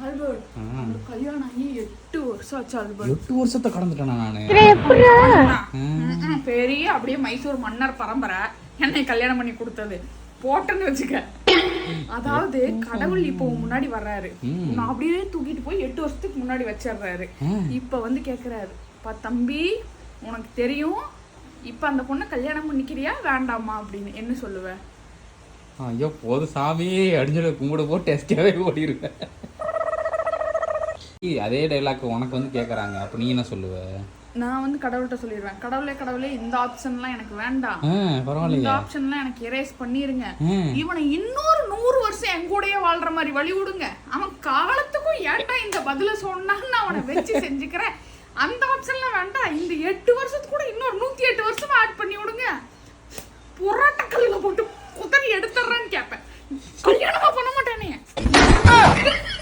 Albert கல்யாணம் ஆகி 8 வருஷம் ஆச்சு ஆல்பர்ட். 8 வருஷத்தை கடந்துட்டேனா நானு? பெரிய அப்படியே மைசூர் மன்னர் பரம்பரை என்னை கல்யாணம் பண்ணி கொடுத்தது போட்டேன்னு வச்சுக்க. அதாவது கடவுள் இப்போ முன்னாடி வர்றாரு, நான் அப்படியே தூக்கிட்டு போய் 8 வருஷத்துக்கு முன்னாடி வச்சிடுறாரு. இப்ப வந்து கேக்குறாரு, பா தம்பி உனக்கு தெரியும் இப்ப அந்த பொண்ணை கல்யாணம் பண்ணிக்கிறியா வேண்டாமா அப்படின்னு. என்ன சொல்லுவ? ஐயோ போது சாமி அடிஞ்சல கும்பிட போட்டு டெஸ்டாவே ஓடிடுவேன். அதே டைலாக் உனக்கு வந்து கேக்குறாங்க, அப்ப நீ என்ன சொல்லுவ? நான் வந்து கடவுள்கிட்ட சொல்லிடுவேன், கடவுளே இந்த ஆப்ஷன்லாம் எனக்கு வேண்டாம், இந்த ஆப்ஷன்லாம் எனக்கு எரேஸ் பண்ணிருங்க, இவனை இன்னொரு 100 வருஷம் என் கூடயே வாழ்ற மாதிரி வழி விடுங்க, அவன் காலத்துக்கும் ஏட்டா இந்த பதில சொன்னான்னு அவனை வச்சு செஞ்சுக்கிறேன், அந்த ஆப்ஷன்லாம் வேண்டாம், இந்த 8 வருஷத்துக்கு கூட இன்னொரு 108 வருஷம் ஆட் பண்ணி விடுங்க, புறாட்ட கல்லுல போட்டு குத்தறி எடுத்துறேன்னு கேட்பேன். கல்யாணமா பண்ண மாட்டானே.